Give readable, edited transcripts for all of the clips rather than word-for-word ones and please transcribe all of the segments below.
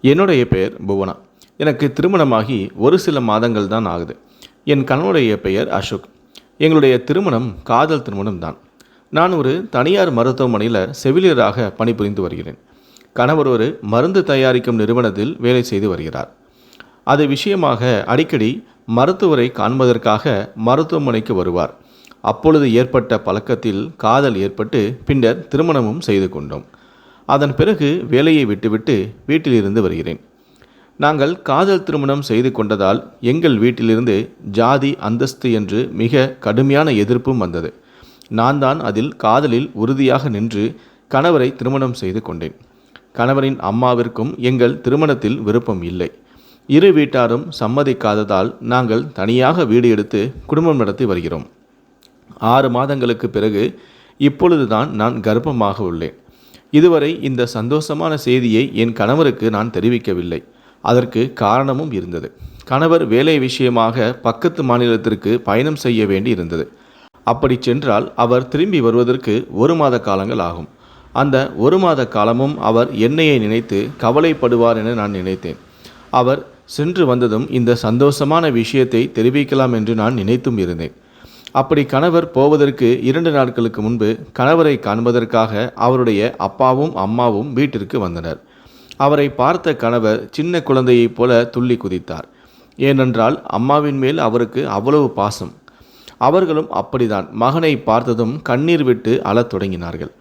என்னுடைய பெயர் புவனா. எனக்கு திருமணமாகி ஒரு சில மாதங்கள் தான் ஆகுது. என் கணவருடைய பெயர் அசோக். எங்களுடைய திருமணம் காதல் திருமணம் தான். நான் ஒரு தனியார் மருத்துவமனையில் செவிலியராக பணிபுரிந்து வருகிறேன். கணவர் ஒரு மருந்து தயாரிக்கும் நிறுவனத்தில் வேலை செய்து வருகிறார். அது விஷயமாக அடிக்கடி மருத்துவரை காண்பதற்காக மருத்துவமனைக்கு வருவார். அப்பொழுது ஏற்பட்ட பழக்கத்தில் காதல் ஏற்பட்டு பின்னர் திருமணமும் செய்து கொண்டோம். அதன் பிறகு வேலையை விட்டுவிட்டு வீட்டிலிருந்து வருகிறேன். நாங்கள் காதல் திருமணம் செய்து கொண்டதால் எங்கள் வீட்டிலிருந்து ஜாதி அந்தஸ்து என்று மிக கடுமையான எதிர்ப்பும் வந்தது. நான் தான் அதில் காதலில் உறுதியாக நின்று கணவரை திருமணம் செய்து கொண்டேன். கணவரின் அம்மாவிற்கும் எங்கள் திருமணத்தில் விருப்பம் இல்லை. இரு வீட்டாரும் சம்மதிக்காததால் நாங்கள் தனியாக வீடு எடுத்து குடும்பம் நடத்தி வருகிறோம். 6 மாதங்களுக்கு பிறகு இப்பொழுதுதான் நான் கர்ப்பமாக உள்ளேன். இதுவரை இந்த சந்தோஷமான செய்தியை என் கணவருக்கு நான் தெரிவிக்கவில்லை. அதற்கு காரணமும் இருந்தது. கணவர் வேலை விஷயமாக பக்கத்து மாநிலத்திற்கு பயணம் செய்ய வேண்டி இருந்தது. அப்படி சென்றால் அவர் திரும்பி வருவதற்கு 1 மாத காலங்கள் ஆகும். அந்த 1 மாத காலமும் அவர் என்னையை நினைத்து கவலைப்படுவார் என நான் நினைத்தேன். அவர் சென்று வந்ததும் இந்த சந்தோஷமான விஷயத்தை தெரிவிக்கலாம் என்று நான் நினைத்தும் இருந்தேன். அப்படி கணவர் போவதற்கு 2 நாட்களுக்கு முன்பு கணவரை காண்பதற்காக அவருடைய அப்பாவும் அம்மாவும் வீட்டிற்கு வந்தனர். அவரை பார்த்த கணவர் சின்ன குழந்தையைப் போல துள்ளி குதித்தார். ஏனென்றால் அம்மாவின் மேல் அவருக்கு அவ்வளவு பாசம். அவர்களும் அப்படிதான். மகனை பார்த்ததும் கண்ணீர் விட்டு அழத் தொடங்கினார்கள்.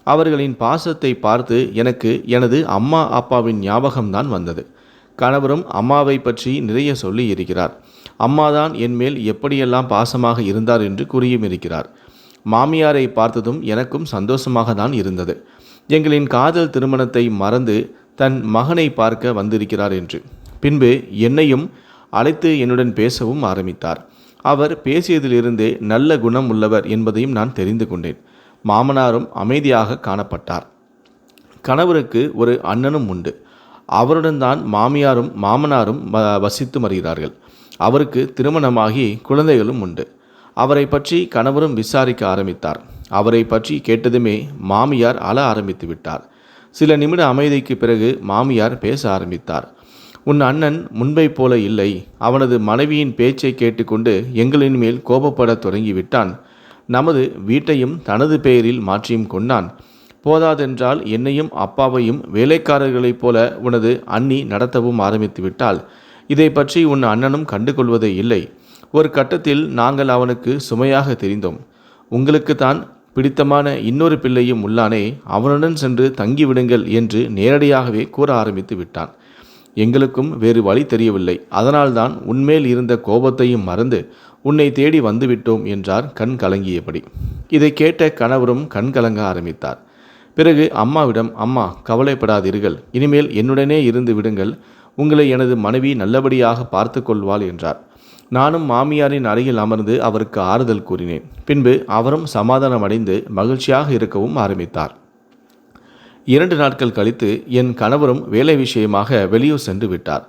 அவர்களின் பாசத்தை பார்த்து எனக்கு எனது அம்மா அப்பாவின் ஞாபகம்தான் வந்தது. கணவரும் அம்மாவை பற்றி நிறைய சொல்லி இருக்கிறார். அம்மாதான் என் மேல் எப்படியெல்லாம் பாசமாக இருந்தார் என்று கூறியும் இருக்கிறார். மாமியாரை பார்த்ததும் எனக்கும் சந்தோஷமாக தான் இருந்தது. எங்களின் காதல் திருமணத்தை மறந்து தன் மகனை பார்க்க வந்திருக்கிறார் என்று. பின்பு என்னையும் அழைத்து என்னுடன் பேசவும் ஆரம்பித்தார். அவர் பேசியதிலிருந்தே நல்ல குணம் உள்ளவர் என்பதையும் நான் தெரிந்து கொண்டேன். மாமனாரும் அமைதியாக காணப்பட்டார். கணவருக்கு ஒரு அண்ணனும் உண்டு. அவருடன் தான் மாமியாரும் மாமனாரும் வசித்து வருகிறார்கள். அவருக்கு திருமணமாகி குழந்தைகளும் உண்டு. அவரை பற்றி கணவரும் விசாரிக்க ஆரம்பித்தார். அவரை பற்றி கேட்டதுமே மாமியார் அழ ஆரம்பித்து விட்டார். சில நிமிட அமைதிக்கு பிறகு மாமியார் பேச ஆரம்பித்தார். உன் அண்ணன் முன்பை போல இல்லை. அவனது மனைவியின் பேச்சை கேட்டுக்கொண்டு எங்களின் மேல் கோபப்படத் தொடங்கிவிட்டான். நமது வீட்டையும் தனது பெயரில் மாற்றியும் கொண்டான். போதாதென்றால் என்னையும் அப்பாவையும் வேலைக்காரர்களைப் போல உனது அண்ணி நடத்தவும் ஆரம்பித்து விட்டாள். இதை பற்றி உன் அண்ணனும் கண்டுகொள்வதே இல்லை. ஒரு கட்டத்தில் நாங்கள் அவனுக்கு சுமையாக தெரிந்தோம். உங்களுக்கு தான் பிடித்தமான இன்னொரு பிள்ளையும் உள்ளானே, அவனுடன் சென்று தங்கிவிடுங்கள் என்று நேரடியாகவே கூற ஆரம்பித்து விட்டான். எங்களுக்கும் வேறு வழி தெரியவில்லை. அதனால்தான் உன்மேல் இருந்த கோபத்தையும் மறந்து உன்னை தேடி வந்துவிட்டோம் என்றார் கண் கலங்கியபடி. இதை கேட்ட கணவரும் கண் கலங்க ஆரம்பித்தார். பிறகு அம்மாவிடம், அம்மா கவலைப்படாதீர்கள், இனிமேல் என்னுடனே இருந்து விடுங்கள். உங்களை எனது மனைவி நல்லபடியாக பார்த்து கொள்வாள் என்றார். நானும் மாமியாரின் அருகில் அமர்ந்து அவருக்கு ஆறுதல் கூறினேன். பின்பு அவரும் சமாதானம் அடைந்து மகிழ்ச்சியாக இருக்கவும் ஆரம்பித்தார். 2 நாட்கள் கழித்து என் கணவரும் வேலை விஷயமாக வெளியூர் சென்று விட்டார்.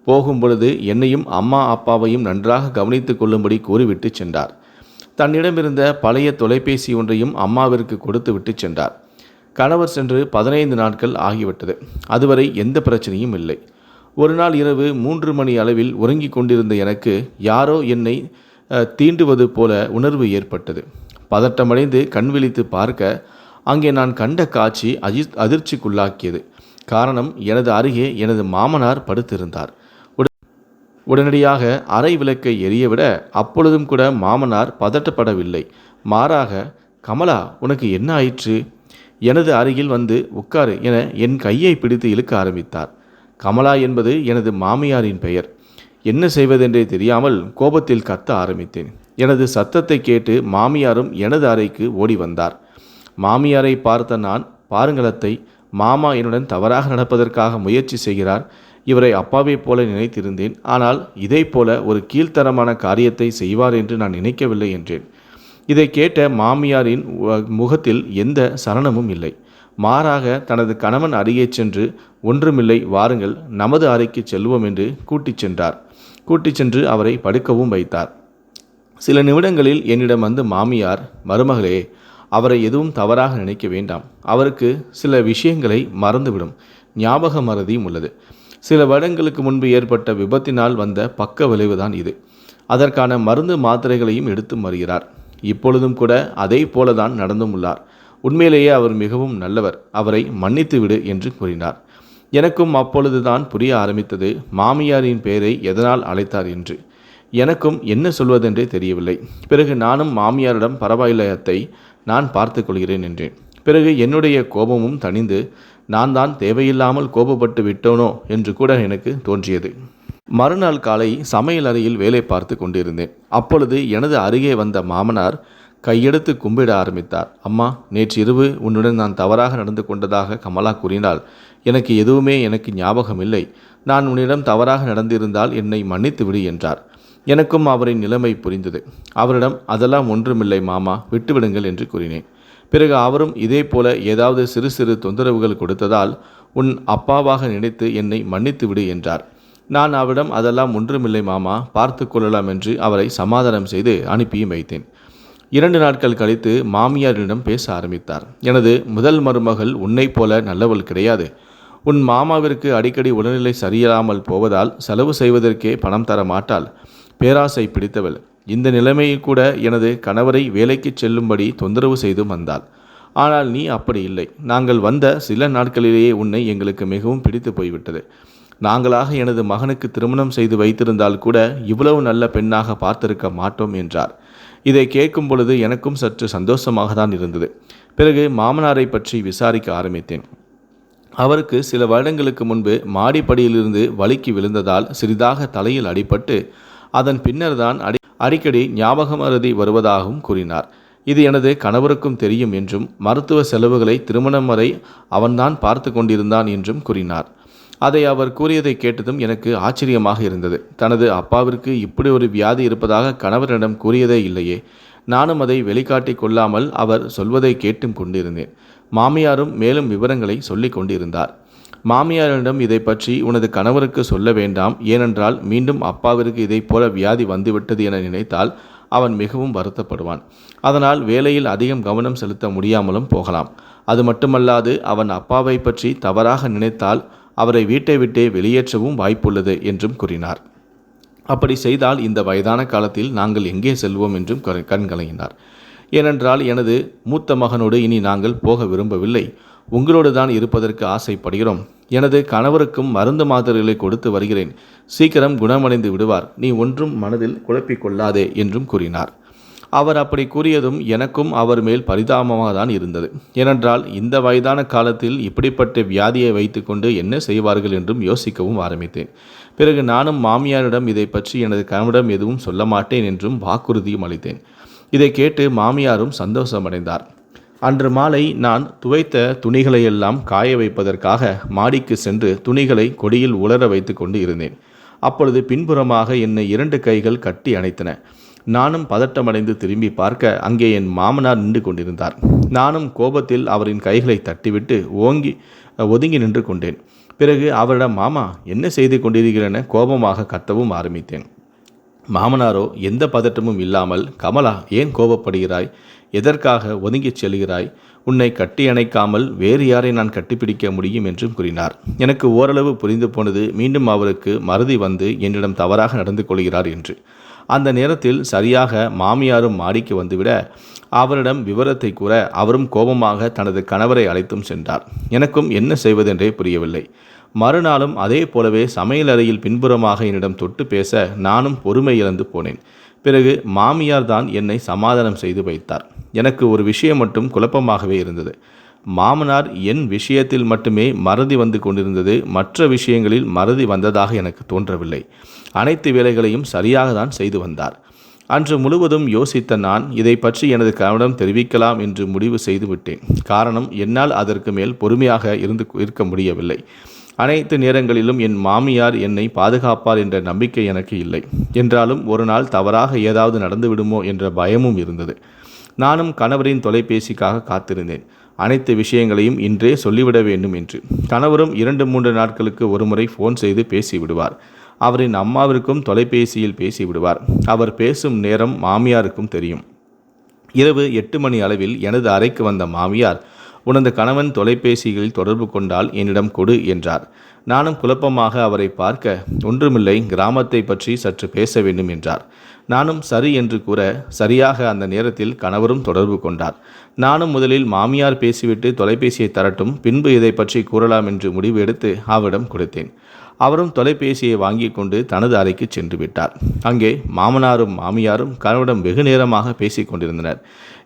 போகும்பொழுது என்னையும் அம்மா அப்பாவையும் நன்றாக கவனித்து கொள்ளும்படி கூறிவிட்டு சென்றார். தன்னிடமிருந்த பழைய தொலைபேசி ஒன்றையும் அம்மாவிற்கு கொடுத்து விட்டு சென்றார். கணவர் சென்று 15 நாட்கள் ஆகிவிட்டது. அதுவரை எந்த பிரச்சனையும் இல்லை. ஒரு நாள் இரவு 3 மணி அளவில் உறங்கிக் கொண்டிருந்த எனக்கு யாரோ என்னை தீண்டுவது போல உணர்வு ஏற்பட்டது. பதட்டமடைந்து கண் விழித்து பார்க்க அங்கே நான் கண்ட காட்சி அதிர்ச்சிக்குள்ளாக்கியது. காரணம், எனது அருகே எனது மாமனார் படுத்திருந்தார். உடனடியாக அறை விளக்கை எரியவிட அப்பொழுதும் கூட மாமனார் பதட்டப்படவில்லை. மாறாக, கமலா, உனக்கு என்ன ஆயிற்று? எனது அருகில் வந்து உட்காரு என என் கையை பிடித்து இழுக்க ஆரம்பித்தார். கமலா என்பது எனது மாமியாரின் பெயர். என்ன செய்வதென்றே தெரியாமல் கோபத்தில் கத்த ஆரம்பித்தேன். எனது சத்தத்தை கேட்டு மாமியாரும் எனது அறைக்கு ஓடி வந்தார். மாமியாரை பார்த்த நான், பாருங்களத்தை, மாமா என்னுடன் தவறாக நடப்பதற்காக முயற்சி செய்கிறார். இவரை அப்பாவை போல நினைத்திருந்தேன். ஆனால் இதை போல ஒரு கீழ்த்தரமான காரியத்தை செய்வார் என்று நான் நினைக்கவில்லை என்றேன். இதை கேட்ட மாமியாரின் முகத்தில் எந்த சலனமும் இல்லை. மாறாக தனது கணவன் அருகே சென்று, ஒன்றுமில்லை, வாருங்கள், நமது அறைக்கு செல்வோம் என்று கூட்டிச் சென்று அவரை படுக்கவும் வைத்தார். சில நிமிடங்களில் என்னிடம் வந்து மாமியார், மருமகளே, அவரை எதுவும் தவறாக நினைக்க வேண்டாம். அவருக்கு சில விஷயங்களை மறந்துவிடும். ஞாபக மறதியும் உள்ளது. சில வருடங்களுக்கு முன்பு ஏற்பட்ட விபத்தினால் வந்த பக்க விளைவுதான் இது. அதற்கான மருந்து மாத்திரைகளையும் எடுத்து வருகிறார். இப்பொழுதும் கூட அதே போலதான் நடந்தும் உள்ளார். உண்மையிலேயே அவர் மிகவும் நல்லவர், அவரை மன்னித்து விடு என்று கூறினார். எனக்கும் அப்பொழுதுதான் புரிய ஆரம்பித்தது மாமியாரின் பெயரை எதனால் அழைத்தார் என்று. எனக்கும் என்ன சொல்வதென்றே தெரியவில்லை. பிறகு நானும் மாமியாரிடம் பரவாயில்லை அத்தை, நான் பார்த்து கொள்கிறேன் என்றேன். பிறகு என்னுடைய கோபமும் தணிந்து நான் தான் தேவையில்லாமல் கோபப்பட்டு விட்டோனோ என்று கூட எனக்கு தோன்றியது. மறுநாள் காலை சமையல் அறையில் வேலை பார்த்து கொண்டிருந்தேன். அப்பொழுது எனது அருகே வந்த மாமனார் கையெடுத்து கும்பிட ஆரம்பித்தார். அம்மா, நேற்று இரவு உன்னுடன் நான் தவறாக நடந்து கொண்டதாக கமலா கூறினாள். எனக்கு ஞாபகம் இல்லை. நான் உன்னிடம் தவறாக நடந்திருந்தால் என்னை மன்னித்து விடு என்றார். எனக்கும் அவரின் நிலைமை புரிந்தது. அவரிடம் அதெல்லாம் ஒன்றுமில்லை மாமா, விட்டுவிடுங்கள் என்று கூறினேன். பிறகு அவரும் இதே போல ஏதாவது சிறு சிறு தொந்தரவுகள் கொடுத்ததால் உன் அப்பாவாக நினைத்து என்னை மன்னித்து விடு என்றார். நான் அவரிடம் அதெல்லாம் ஒன்றுமில்லை மாமா, பார்த்து கொள்ளலாம் என்று அவரை சமாதானம் செய்து அனுப்பியும் வைத்தேன். 2 நாட்கள் கழித்து மாமியாரிடம் பேச ஆரம்பித்தார். எனது முதல் மருமகள் உன்னை போல நல்லவள் கிடையாது. உன் மாமாவிற்கு அடிக்கடி உடல்நிலை சரியில்லாமல் போவதால் செலவு செய்வதற்கே பணம் தர மாட்டாள். பேராசை பிடித்தவள். இந்த நிலைமையில் கூட எனது கணவரை வேலைக்கு செல்லும்படி தொந்தரவு செய்து வந்தாள். ஆனால் நீ அப்படி இல்லை. நாங்கள் வந்த சில நாட்களிலேயே உன்னை எங்களுக்கு மிகவும் பிடித்து போய்விட்டது. நாங்களாக எனது மகனுக்கு திருமணம் செய்து வைத்திருந்தால் கூட இவ்வளவு நல்ல பெண்ணாக பார்த்திருக்க மாட்டோம் என்றார். இதை கேட்கும் பொழுது எனக்கும் சற்று சந்தோஷமாக தான் இருந்தது. பிறகு மாமனாரை பற்றி விசாரிக்க ஆரம்பித்தேன். அவருக்கு சில வருடங்களுக்கு முன்பு மாடிப்படியிலிருந்து வழுக்கி விழுந்ததால் சிறிதாக தலையில் அடிபட்டு அதன் பின்னர் தான் அடிக்கடி ஞாபக மறதி வருவதாகவும் கூறினார். இது எனது கணவருக்கும் தெரியும் என்றும் மருத்துவ செலவுகளை திருமணம் வரை அவன்தான் பார்த்து கொண்டிருந்தான் என்றும் கூறினார். அதை அவர் கூறியதை கேட்டதும் எனக்கு ஆச்சரியமாக இருந்தது. தனது அப்பாவிற்கு இப்படி ஒரு வியாதி இருப்பதாக கணவரிடம் கூறியதே இல்லையே. நானும் அதை வெளிக்காட்டி கொள்ளாமல் அவர் சொல்வதை கேட்டும் கொண்டிருந்தேன். மாமியாரும் மேலும் விவரங்களை சொல்லிக் கொண்டிருந்தார். மாமியாரிடம் இதை பற்றி உனது கணவருக்கு சொல்ல வேண்டாம், ஏனென்றால் மீண்டும் அப்பாவிற்கு இதை போல வியாதி வந்துவிட்டது என நினைத்தால் அவன் மிகவும் வருத்தப்படுவான். அதனால் வேலையில் அதிகம் கவனம் செலுத்த முடியாமலும் போகலாம். அது மட்டுமல்லாது அவன் அப்பாவை பற்றி தவறாக நினைத்தால் அவரை வீட்டை விட்டே வெளியேற்றவும் வாய்ப்புள்ளது என்றும் கூறினார். அப்படி செய்தால் இந்த வயதான காலத்தில் நாங்கள் எங்கே செல்வோம் என்றும் கண்கலங்கினார். ஏனென்றால் எனது மூத்த மகனோடு இனி நாங்கள் போக விரும்பவில்லை. உங்களோடு தான் இருப்பதற்கு ஆசைப்படுகிறோம். எனது கணவருக்கும் மருந்து மாத்திரைகளை கொடுத்து வருகிறேன். சீக்கிரம் குணமடைந்து விடுவார். நீ ஒன்றும் மனதில் குழப்பிக் கொள்ளாதே என்றும் கூறினார். அவர் அப்படி கூறியதும் எனக்கும் அவர் மேல் பரிதாபமாக தான் இருந்தது. ஏனென்றால் இந்த வயதான காலத்தில் இப்படிப்பட்ட வியாதியை வைத்துக்கொண்டு என்ன செய்வார்கள் என்றும் யோசிக்கவும் ஆரம்பித்தேன். பிறகு நானும் மாமியாரிடம் இதை பற்றி எனது கணவரிடம் எதுவும் சொல்ல மாட்டேன் என்றும் வாக்குறுதியும் அளித்தேன். இதை கேட்டு மாமியாரும் சந்தோஷமடைந்தார். அன்று மாலை நான் துவைத்த துணிகளையெல்லாம் காய வைப்பதற்காக மாடிக்கு சென்று துணிகளை கொடியில் உலர வைத்து கொண்டு இருந்தேன். அப்பொழுது பின்புறமாக என்னை 2 கைகள் கட்டி அணைத்தன. நானும் பதட்டமடைந்து திரும்பி பார்க்க அங்கே என் மாமனார் நின்று கொண்டிருந்தார். நானும் கோபத்தில் அவரின் கைகளை தட்டிவிட்டு ஒதுங்கி நின்று கொண்டேன். பிறகு அவரிடம் மாமா என்ன செய்து கொண்டிருக்கிறேன் என கோபமாக கத்தவும் ஆரம்பித்தேன். மாமனாரோ எந்த பதட்டமும் இல்லாமல், கமலா, ஏன் கோபப்படுகிறாய்? எதற்காக ஒதுங்கிச் செல்கிறாய்? உன்னை கட்டி அணைக்காமல் வேறு யாரை நான் கட்டிப்பிடிக்க முடியும் என்றும் கூறினார். எனக்கு ஓரளவு புரிந்து போனது மீண்டும் அவருக்கு மறதி வந்து என்னிடம் தவறாக நடந்து கொள்கிறார் என்று. அந்த நேரத்தில் சரியாக மாமியாரும் மாடிக்கு வந்துவிட அவரிடம் விவரத்தை கூற அவரும் கோபமாக தனது கணவரை அழைத்தும் சென்றார். எனக்கும் என்ன செய்வதென்றே புரியவில்லை. மறுநாளும் அதே போலவே சமையலறையில் பின்புறமாக என்னிடம் தொட்டு பேச நானும் பொறுமை இழந்து போனேன். பிறகு மாமியார் தான் என்னை சமாதானம் செய்து வைத்தார். எனக்கு ஒரு விஷயம் மட்டும் குழப்பமாகவே இருந்தது. மாமனார் என் விஷயத்தில் மட்டுமே மறதி வந்து கொண்டிருந்தது, மற்ற விஷயங்களில் மறதி வந்ததாக எனக்கு தோன்றவில்லை. அனைத்து வேலைகளையும் சரியாக தான் செய்து வந்தார். அன்று முழுவதும் யோசித்த நான் இதை பற்றி எனது கணவரிடம் தெரிவிக்கலாம் என்று முடிவு செய்து விட்டேன். காரணம், என்னால் அதற்கு மேல் பொறுமையாக இருக்க முடியவில்லை. அனைத்து நேரங்களிலும் என் மாமியார் என்னை பாதுகாப்பார் என்ற நம்பிக்கை எனக்கு இல்லை. என்றாலும் ஒரு நாள் தவறாக ஏதாவது நடந்துவிடுமோ என்ற பயமும் இருந்தது. நானும் கணவரின் தொலைபேசிக்காக காத்திருந்தேன். அனைத்து விஷயங்களையும் இன்றே சொல்லிவிட வேண்டும் என்று. கணவரும் 2-3 நாட்களுக்கு ஒரு முறை ஃபோன் செய்து பேசிவிடுவார். அவரின் அம்மாவிற்கும் தொலைபேசியில் பேசிவிடுவார். அவர் பேசும் நேரம் மாமியாருக்கும் தெரியும். இரவு 8 மணி அளவில் எனது அறைக்கு வந்த மாமியார், உனது கணவன் தொலைபேசிகளில் தொடர்பு கொண்டால் என்னிடம் கொடு என்றார். நானும் குழப்பமாக அவரை பார்க்க, ஒன்றுமில்லை, கிராமத்தை பற்றி சற்று பேச வேண்டும் என்றார். நானும் சரி என்று கூற, சரியாக அந்த நேரத்தில் கணவரும் தொடர்பு கொண்டார். நானும் முதலில் மாமியார் பேசிவிட்டு தொலைபேசியை தரட்டும், பின்பு இதை பற்றி கூறலாம் என்று முடிவு எடுத்து அவரிடம் கொடுத்தேன். அவரும் தொலைபேசியை வாங்கி கொண்டு தனது அறைக்கு சென்று விட்டார். அங்கே மாமனாரும் மாமியாரும் கணவரிடம் வெகு நேரமாக பேசி கொண்டிருந்தனர்.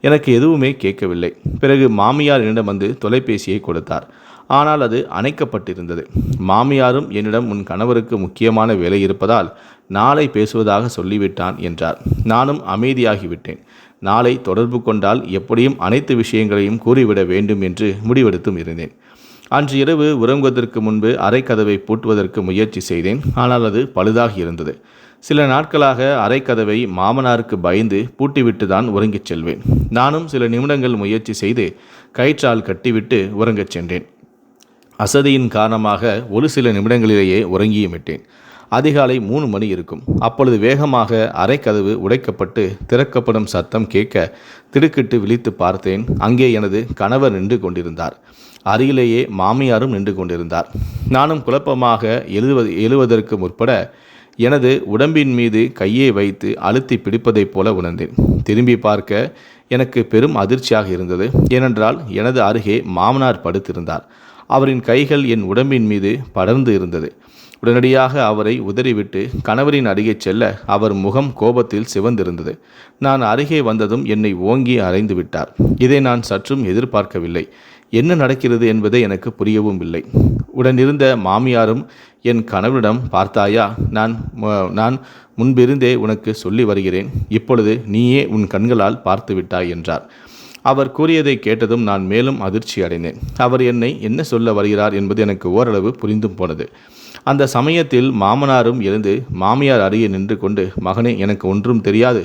எனக்கு எதுவுமே கேட்கவில்லை. பிறகு மாமியார் என்னிடம் வந்து தொலைபேசியை கொடுத்தார். ஆனால் அது அணைக்கப்பட்டிருந்தது. மாமியாரும் என்னிடம், உன் கணவருக்கு முக்கியமான வேலை இருப்பதால் நாளை பேசுவதாக சொல்லிவிட்டான் என்றார். நானும் அமைதியாகிவிட்டேன். நாளை தொடர்பு கொண்டால் எப்படியும் அனைத்து விஷயங்களையும் கூறிவிட வேண்டும் என்று முடிவெடுத்தும் இருந்தேன். அன்று இரவு உறங்குவதற்கு முன்பு அறைக்கதவை பூட்டுவதற்கு முயற்சி செய்தேன். ஆனால் அது பழுதாகி இருந்தது. சில நாட்களாக அறைக்கதவை மாமனாருக்கு பயந்து பூட்டிவிட்டு தான் உறங்கிச் செல்வேன். நானும் சில நிமிடங்கள் முயற்சி செய்து கயிற்றால் கட்டிவிட்டு உறங்கச் சென்றேன். அசதியின் காரணமாக ஒரு சில நிமிடங்களிலேயே உறங்கியும் விட்டேன். அதிகாலை 3 மணி இருக்கும். அப்பொழுது வேகமாக அறைக்கதவு உடைக்கப்பட்டு திறக்கப்படும் சத்தம் கேட்க திடுக்கிட்டு விழித்து பார்த்தேன். அங்கே எனது கணவர் நின்று கொண்டிருந்தார். அருகிலேயே மாமியாரும் நின்று கொண்டிருந்தார். நானும் குழப்பமாக எழுவதற்கு முற்பட எனது உடம்பின் மீது கையை வைத்து அழுத்தி பிடிப்பதைப் போல உணர்ந்தேன். திரும்பி பார்க்க எனக்கு பெரும் அதிர்ச்சியாக இருந்தது. ஏனென்றால் எனது அருகே மாமனார் படுத்திருந்தார். அவரின் கைகள் என் உடம்பின் மீது படர்ந்து இருந்தது. உடனடியாக அவரை உதறிவிட்டு கணவரின் அருகே செல்ல அவர் முகம் கோபத்தில் சிவந்திருந்தது. நான் அருகே வந்ததும் என்னை ஓங்கி அறைந்து விட்டார். இதை நான் சற்றும் எதிர்பார்க்கவில்லை. என்ன நடக்கிறது என்பதை எனக்கு புரியவும் இல்லை. உடனிருந்த மாமியாரும் என் கணவரிடம், பார்த்தாயா, நான் முன்பிருந்தே உனக்கு சொல்லி வருகிறேன். இப்பொழுது நீயே உன் கண்களால் பார்த்து விட்டாய் என்றார். அவர் கூறியதை கேட்டதும் நான் மேலும் அதிர்ச்சி அடைந்தேன். அவர் என்னை என்ன சொல்ல வருகிறார் என்பது எனக்கு ஓரளவு புரிந்தும் போனது. அந்த சமயத்தில் மாமனாரும் எழுந்து மாமியார் அருகே நின்று கொண்டு, மகனே, எனக்கு ஒன்றும் தெரியாது.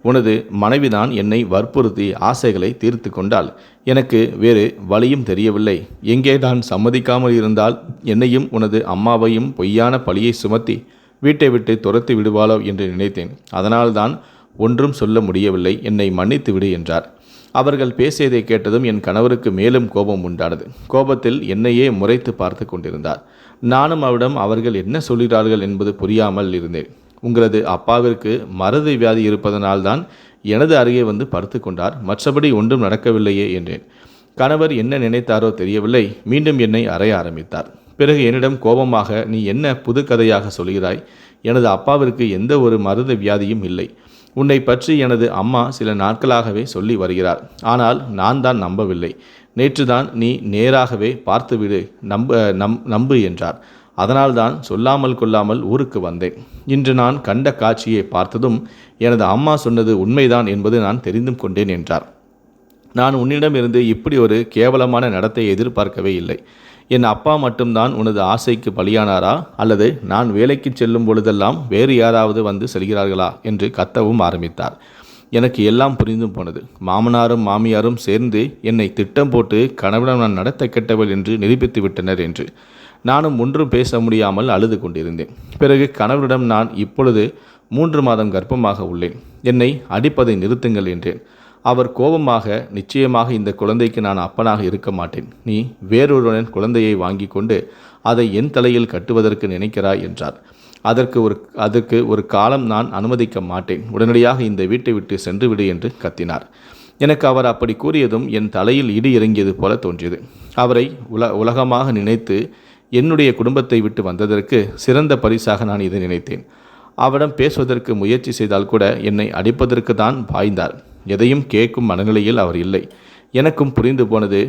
உனது மனைவிதான் என்னை வற்புறுத்தி ஆசைகளை தீர்த்து கொண்டால் எனக்கு வேறு வழியும் தெரியவில்லை. எங்கே நான் சம்மதிக்காமல் இருந்தால் என்னையும் உனது அம்மாவையும் பொய்யான பழியை சுமத்தி வீட்டை விட்டு துரத்தி விடுவாளோ என்று நினைத்தேன். அதனால்தான் ஒன்றும் சொல்ல முடியவில்லை. என்னை மன்னித்து விடு என்றார். அவர்கள் பேசியதை கேட்டதும் என் கணவருக்கு மேலும் கோபம் உண்டானது. கோபத்தில் என்னையே முறைத்து பார்த்து கொண்டிருந்தார். நானும் அவரிடம் அவர்கள் என்ன சொல்கிறார்கள் என்பது புரியாமல் இருந்தேன். உங்களது அப்பாவிற்கு மறதி வியாதி இருப்பதனால்தான் எனது அருகே வந்து படுத்து கொண்டார். மற்றபடி ஒன்றும் நடக்கவில்லையே என்றேன். கணவர் என்ன நினைத்தாரோ தெரியவில்லை. மீண்டும் என்னை அறைய ஆரம்பித்தார். பிறகு என்னிடம் கோபமாக, நீ என்ன புது கதையாக சொல்கிறாய்? எனது அப்பாவிற்கு எந்த ஒரு மறதி வியாதியும் இல்லை. உன்னை பற்றி எனது அம்மா சில நாட்களாகவே சொல்லி வருகிறார். ஆனால் நான் தான் நம்பவில்லை. நேற்றுதான் நீ நேராகவே பார்த்துவிடு, நம்பு என்றார். அதனால்தான் சொல்லாமல் கொள்ளாமல் ஊருக்கு வந்தேன். இன்று நான் கண்ட காட்சியை பார்த்ததும் எனது அம்மா சொன்னது உண்மைதான் என்பது நான் தெரிந்தும் கொண்டேன் என்றார். நான் உன்னிடமிருந்து இப்படி ஒரு கேவலமான நடத்தை எதிர்பார்க்கவே இல்லை. என் அப்பா மட்டும்தான் உனது ஆசைக்கு பலியானாரா, அல்லது நான் வேலைக்கு செல்லும் பொழுதெல்லாம் வேறு யாராவது வந்து செல்கிறார்களா என்று கத்தவும் ஆரம்பித்தார். எனக்கு எல்லாம் புரிந்தும் போனது. மாமனாரும் மாமியாரும் சேர்ந்து என்னை திட்டம் போட்டு கணவனிடம் நான் நடத்த கெட்டவள் என்று நிரூபித்து விட்டனர் என்று. நானும் ஒன்றும் பேச முடியாமல் அழுது கொண்டிருந்தேன். பிறகு கணவரிடம், நான் இப்பொழுது 3 மாதம் கர்ப்பமாக உள்ளேன். என்னை அடிப்பதை நிறுத்துங்கள் என்றேன். அவர் கோபமாக, நிச்சயமாக இந்த குழந்தைக்கு நான் அப்பனாக இருக்க மாட்டேன். நீ வேறொருவனின் குழந்தையை வாங்கி கொண்டு அதை என் தலையில் கட்டுவதற்கு நினைக்கிறாய் என்றார். அதற்கு ஒரு காலம் நான் அனுமதிக்க மாட்டேன். உடனடியாக இந்த வீட்டை விட்டு சென்று விடு என்று கத்தினார். எனக்கு அவர் அப்படி கூறியதும் என் தலையில் இடி இறங்கியது போல தோன்றியது. அவரை உலகமாக நினைத்து என்னுடைய குடும்பத்தை விட்டு வந்ததற்கு சிறந்த பரிசாக நான் இதை நினைத்தேன். அவரிடம் பேசுவதற்கு முயற்சி செய்தால் கூட என்னை அடிப்பதற்கு தான் பாய்ந்தார். எதையும் கேட்கும் மனநிலையில் அவர் இல்லை. எனக்கும் புரிந்து போனது,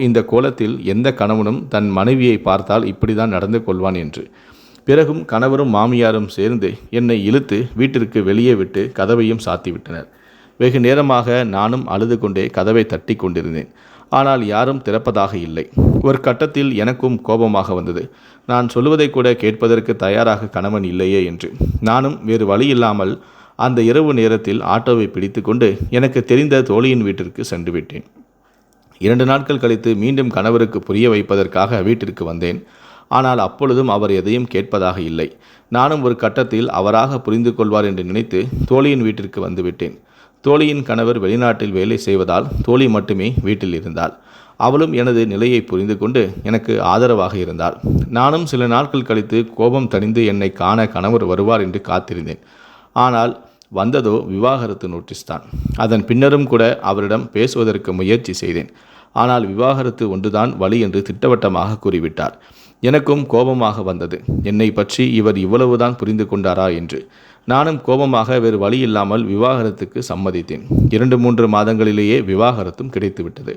இந்த கோலத்தில் எந்த கணவனும் தன் மனைவியை பார்த்தால் இப்படி தான் நடந்து கொள்வான் என்று. பிறகும் கணவரும் மாமியாரும் சேர்ந்து என்னை இழுத்து வீட்டிற்கு வெளியே விட்டு கதவையும் சாத்திவிட்டனர். வெகு நேரமாக நானும் அழுது கொண்டே கதவை தட்டி கொண்டிருந்தேன். ஆனால் யாரும் திறப்பதாக இல்லை. ஒரு கட்டத்தில் எனக்கும் கோபமாக வந்தது. நான் சொல்வதை கூட கேட்பதற்கு தயாராக கணவன் இல்லையே என்று. நானும் வேறு வழி இல்லாமல் அந்த இரவு நேரத்தில் ஆட்டோவை பிடித்து கொண்டு எனக்கு தெரிந்த தோழியின் வீட்டிற்கு சென்று விட்டேன். 2 நாட்கள் கழித்து மீண்டும் கணவருக்கு புரிய வைப்பதற்காக வீட்டிற்கு வந்தேன். ஆனால் அப்பொழுதும் அவர் எதையும் கேட்பதாக இல்லை. நானும் ஒரு கட்டத்தில் அவராக புரிந்து கொள்வார் என்று நினைத்து தோழியின் வீட்டிற்கு வந்துவிட்டேன். தோழியின் கணவர் வெளிநாட்டில் வேலை செய்வதால் தோழி மட்டுமே வீட்டில் இருந்தாள். அவளும் எனது நிலையை புரிந்து கொண்டு எனக்கு ஆதரவாக இருந்தாள். நானும் சில நாட்கள் கழித்து கோபம் தணிந்து என்னை காண கணவர் வருவார் என்று காத்திருந்தேன். ஆனால் வந்ததோ விவாகரத்து நோட்டீஸ் தான். அதன் பின்னரும் கூட அவரிடம் பேசுவதற்கு முயற்சி செய்தேன். ஆனால் விவாகரத்து ஒன்றுதான் வழி என்று திட்டவட்டமாக கூறிவிட்டார். எனக்கும் கோபமாக வந்தது. என்னை பற்றி இவர் இவ்வளவுதான் புரிந்து கொண்டாரா என்று. நானும் கோபமாக வேறு வழி இல்லாமல் விவாகரத்துக்கு சம்மதித்தேன். 2-3 மாதங்களிலேயே விவாகரத்தும் கிடைத்துவிட்டது.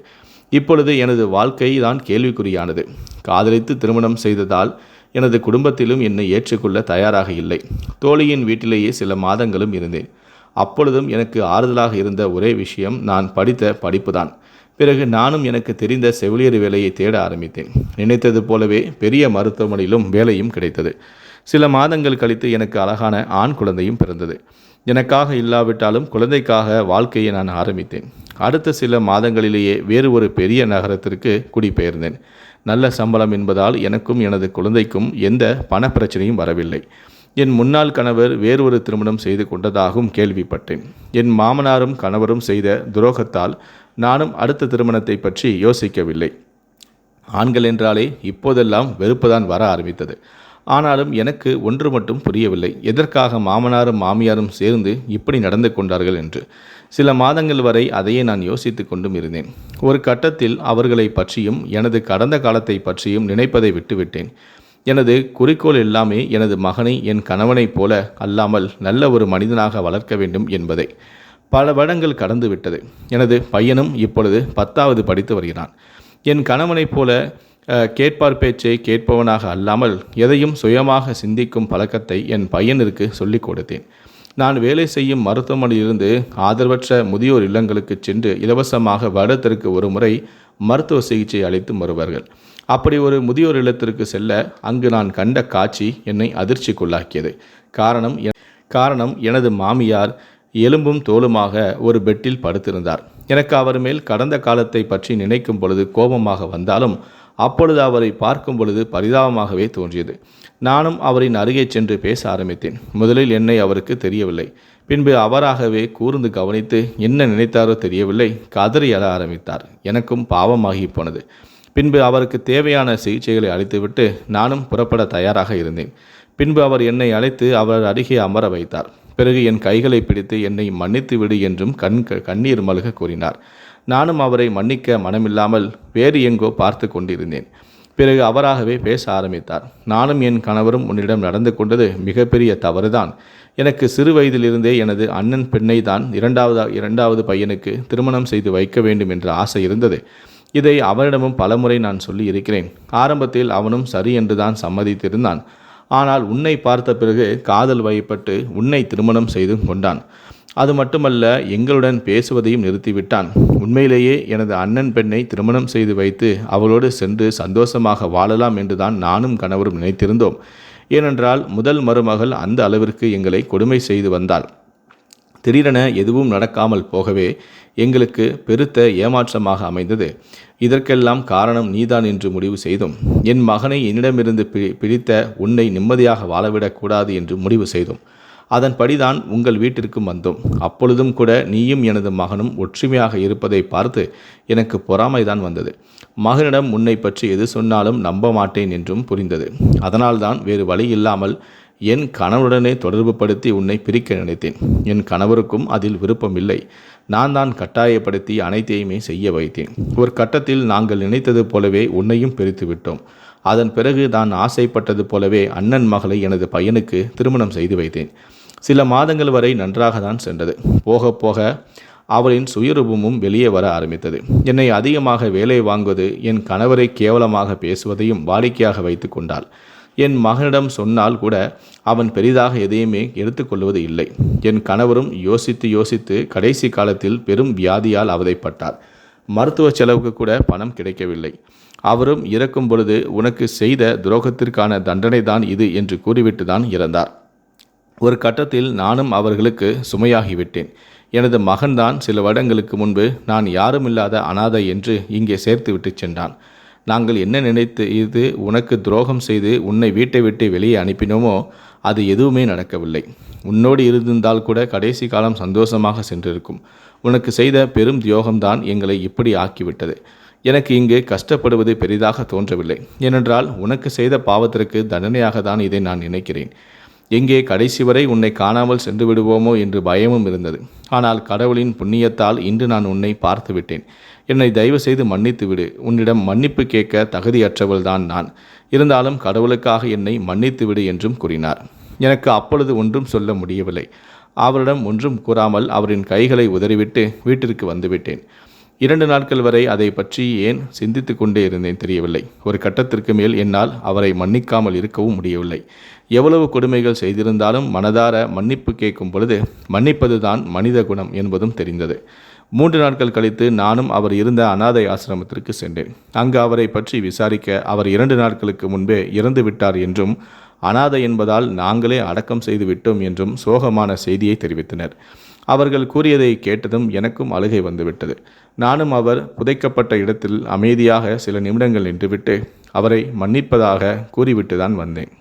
இப்பொழுது எனது வாழ்க்கை தான் கேள்விக்குறியானது. காதலித்து திருமணம் செய்ததால் எனது குடும்பத்திலும் என்னை ஏற்றுக்கொள்ள தயாராக இல்லை. தோழியின் வீட்டிலேயே சில மாதங்களும் இருந்தேன். அப்பொழுதும் எனக்கு ஆறுதலாக இருந்த ஒரே விஷயம் நான் படித்த படிப்புதான். பிறகு நானும் எனக்கு தெரிந்த செவிலியர் வேலையை தேட ஆரம்பித்தேன். நினைத்தது போலவே பெரிய மருத்துவமனையிலும் வேலையும் கிடைத்தது. சில மாதங்கள் கழித்து எனக்கு அழகான ஆண் குழந்தையும் பிறந்தது. எனக்காக இல்லாவிட்டாலும் குழந்தைக்காக வாழ்க்கையை நான் ஆரம்பித்தேன். அடுத்த சில மாதங்களிலேயே வேறு ஒரு பெரிய நகரத்திற்கு குடிபெயர்ந்தேன். நல்ல சம்பளம் என்பதால் எனக்கும் எனது குழந்தைக்கும் எந்த பணப்பிரச்சனையும் வரவில்லை. என் முன்னாள் கணவர் வேறொரு திருமணம் செய்து கொண்டதாகவும் கேள்விப்பட்டேன். என் மாமனாரும் கணவரும் செய்த துரோகத்தால் நானும் அடுத்த திருமணத்தை பற்றி யோசிக்கவில்லை. ஆண்கள் என்றாலே இப்போதெல்லாம் வெறுப்புதான் வர ஆரம்பித்தது. ஆனாலும் எனக்கு ஒன்று மட்டும் புரியவில்லை, எதற்காக மாமனாரும் மாமியாரும் சேர்ந்து இப்படி நடந்து கொண்டார்கள் என்று. சில மாதங்கள் வரை அதையே நான் யோசித்து கொண்டும் இருந்தேன். ஒரு கட்டத்தில் அவர்களை பற்றியும் எனது கடந்த காலத்தை பற்றியும் நினைப்பதை விட்டுவிட்டேன். எனது குறிக்கோள் எல்லாமே எனது மகனை என் கணவனைப் போல அல்லாமல் நல்ல ஒரு மனிதனாக வளர்க்க வேண்டும் என்பதை. பல வருடங்கள் கடந்து விட்டது. எனது பையனும் இப்பொழுது 10வது படித்து வருகிறான். என் கணவனைப் போல கேட்பார் பேச்சை கேட்பவனாக அல்லாமல் எதையும் சுயமாக சிந்திக்கும் பழக்கத்தை என் பையனிற்கு சொல்லிக் கொடுத்தேன். நான் வேலை செய்யும் மருத்துவமனையிலிருந்து ஆதரவற்ற முதியோர் இல்லங்களுக்கு சென்று இலவசமாக வருடத்திற்கு ஒரு முறை மருத்துவ சிகிச்சை அளித்து வருவார்கள். அப்படி ஒரு முதியோர் இல்லத்திற்கு செல்ல அங்கு நான் கண்ட காட்சி என்னை அதிர்ச்சிக்குள்ளாக்கியது. காரணம் எனது மாமியார் எலும்பும் தோலுமாக ஒரு பெட்டில் படுத்திருந்தார். எனக்கு அவர் மேல் கடந்த காலத்தை பற்றி நினைக்கும் பொழுது கோபமாக வந்தாலும் அப்பொழுது அவரை பார்க்கும் பொழுது பரிதாபமாகவே தோன்றியது. நானும் அவரின் அருகே சென்று பேச ஆரம்பித்தேன். முதலில் என்னை அவருக்கு தெரியவில்லை. பின்பு அவராகவே கூர்ந்து கவனித்து என்ன நினைத்தாரோ தெரியவில்லை, கதறி அழ ஆரம்பித்தார். எனக்கும் பாவமாகி போனது. பின்பு அவருக்கு தேவையான சிகிச்சைகளை அளித்துவிட்டு நானும் புறப்பட தயாராக இருந்தேன். பின்பு அவர் என்னை அழைத்து அவர் அருகே அமர வைத்தார். பிறகு என் கைகளை பிடித்து என்னை மன்னித்து விடு என்றும் கண்ணீர் மல்க கூறினார். நானும் அவரை மன்னிக்க மனமில்லாமல் வேறு எங்கோ பார்த்து கொண்டிருந்தேன். பிறகு அவராகவே பேச ஆரம்பித்தார். நானும் என் கணவரும் உன்னிடம் நடந்து கொண்டது மிகப்பெரிய தவறுதான். எனக்கு சிறு வயதிலிருந்தே எனது அண்ணன் பெண்ணை தான் இரண்டாவது பையனுக்கு திருமணம் செய்து வைக்க வேண்டும் என்ற ஆசை இருந்தது. இதை அவனிடமும் பலமுறை நான் சொல்லி இருக்கிறேன். ஆரம்பத்தில் அவனும் சரி என்றுதான் சம்மதித்திருந்தான். ஆனால் உன்னை பார்த்த பிறகு காதல் வயப்பட்டு உன்னை திருமணம் செய்து கொண்டான். அது மட்டுமல்ல, எங்களுடன் பேசுவதையும் நிறுத்திவிட்டான். உண்மையிலேயே எனது அண்ணன் பெண்ணை திருமணம் செய்து வைத்து அவளோடு சென்று சந்தோஷமாக வாழலாம் என்றுதான் நானும் கணவரும் நினைத்திருந்தோம். ஏனென்றால் முதல் மருமகள் அந்த அளவிற்கு எங்களை கொடுமை செய்து வந்தாள். திடீரென எதுவும் நடக்காமல் போகவே எங்களுக்கு பெருத்த ஏமாற்றமாக அமைந்தது. இதற்கெல்லாம் காரணம் நீதான் என்று முடிவு செய்தோம். என் மகனை என்னிடமிருந்து பிடித்த உன்னை நிம்மதியாக வாழவிடக்கூடாது என்று முடிவு செய்தோம். அதன்படிதான் உங்கள் வீட்டிற்கும் வந்தோம். அப்பொழுதும் கூட நீயும் எனது மகனும் ஒற்றுமையாக இருப்பதை பார்த்து எனக்கு பொறாமைதான் வந்தது. மகனிடம் உன்னை பற்றி எது சொன்னாலும் நம்ப மாட்டேன் என்றும் புரிந்தது. அதனால்தான் வேறு வழி இல்லாமல் என் கணவனுடனே தொடர்பு படுத்தி உன்னை பிரிக்க நினைத்தேன். என் கணவருக்கும் அதில் விருப்பம் இல்லை. நான் தான் கட்டாயப்படுத்தி அனைத்தையுமே செய்ய வைத்தேன். ஒரு கட்டத்தில் நாங்கள் நினைத்தது போலவே உன்னையும் பிரித்து விட்டோம். அதன் பிறகு நான் ஆசைப்பட்டது போலவே அண்ணன் மகளை எனது பையனுக்கு திருமணம் செய்து வைத்தேன். சில மாதங்கள் வரை நன்றாக தான் சென்றது. போக போக அவளின் சுயரூபமும் வெளியே வர ஆரம்பித்தது. என்னை அதிகமாக வேலை வாங்குவது, என் கணவரை கேவலமாக பேசுவதையும் வாடிக்கையாக வைத்து கொண்டாள். என் மகனிடம் சொன்னால் கூட அவன் பெரிதாக எதையுமே எடுத்துக்கொள்வது இல்லை. என் கணவரும் யோசித்து கடைசி காலத்தில் பெரும் வியாதியால் அவதைப்பட்டார். மருத்துவ செலவுக்கு கூட பணம் கிடைக்கவில்லை. அவரும் இறக்கும் பொழுது உனக்கு செய்த துரோகத்திற்கான தண்டனை தான் இது என்று கூறிவிட்டு தான் இறந்தார். ஒரு கட்டத்தில் நானும் அவர்களுக்கு சுமையாகிவிட்டேன். எனது மகன்தான் சில வருடங்களுக்கு முன்பு நான் யாருமில்லாத அனாதை என்று இங்கே சேர்த்து விட்டு சென்றான். நாங்கள் என்ன நினைத்து இது உனக்கு துரோகம் செய்து உன்னை வீட்டை விட்டு வெளியே அனுப்பினோமோ அது எதுவுமே நடக்கவில்லை. உன்னோடு இருந்திருந்தால் கூட கடைசி காலம் சந்தோஷமாக சென்றிருக்கும். உனக்கு செய்த பெரும் துரோகம்தான் எங்களை இப்படி ஆக்கிவிட்டது. எனக்கு இங்கு கஷ்டப்படுவது பெரிதாக தோன்றவில்லை. ஏனென்றால் உனக்கு செய்த பாவத்திற்கு தண்டனையாக தான் இதை நான் நினைக்கிறேன். எங்கே கடைசி வரை உன்னை காணாமல் சென்று விடுவோமோ என்று பயமும் இருந்தது. ஆனால் கடவுளின் புண்ணியத்தால் இன்று நான் உன்னை பார்த்து விட்டேன். என்னை தயவு செய்து மன்னித்து விடு. உன்னிடம் மன்னிப்பு கேட்க தகுதியற்றவள் தான் நான். இருந்தாலும் கடவுளுக்காக என்னை மன்னித்து விடு என்றும் கூறினார். எனக்கு அப்பொழுது ஒன்றும் சொல்ல முடியவில்லை. அவரிடம் ஒன்றும் கூறாமல் அவரின் கைகளை உதறிவிட்டு வீட்டிற்கு வந்துவிட்டேன். 2 நாட்கள் வரை அதை பற்றி ஏன் சிந்தித்து கொண்டே இருந்தேன் தெரியவில்லை. ஒரு கட்டத்திற்கு மேல் என்னால் அவரை மன்னிக்காமல் இருக்கவும் முடியவில்லை. எவ்வளவு கொடுமைகள் செய்திருந்தாலும் மனதார மன்னிப்பு கேட்கும் பொழுது மன்னிப்பது தான் மனித குணம் என்பதும் தெரிந்தது. 3 நாட்கள் கழித்து நானும் அவர் இருந்த அனாதை ஆசிரமத்திற்கு சென்றேன். அங்கு அவரை பற்றி விசாரிக்க அவர் 2 நாட்களுக்கு முன்பே இறந்து விட்டார் என்றும் அனாதை என்பதால் நாங்களே அடக்கம் செய்து விட்டோம் என்றும் சோகமான செய்தியை தெரிவித்தனர். அவர்கள் கூறியதை கேட்டதும் எனக்கும் அழுகை வந்துவிட்டது. நானும் அவர் புதைக்கப்பட்ட இடத்தில் அமைதியாக சில நிமிடங்கள் நின்றுவிட்டு அவரை மன்னிப்பதாக கூறிவிட்டு தான் வந்தேன்.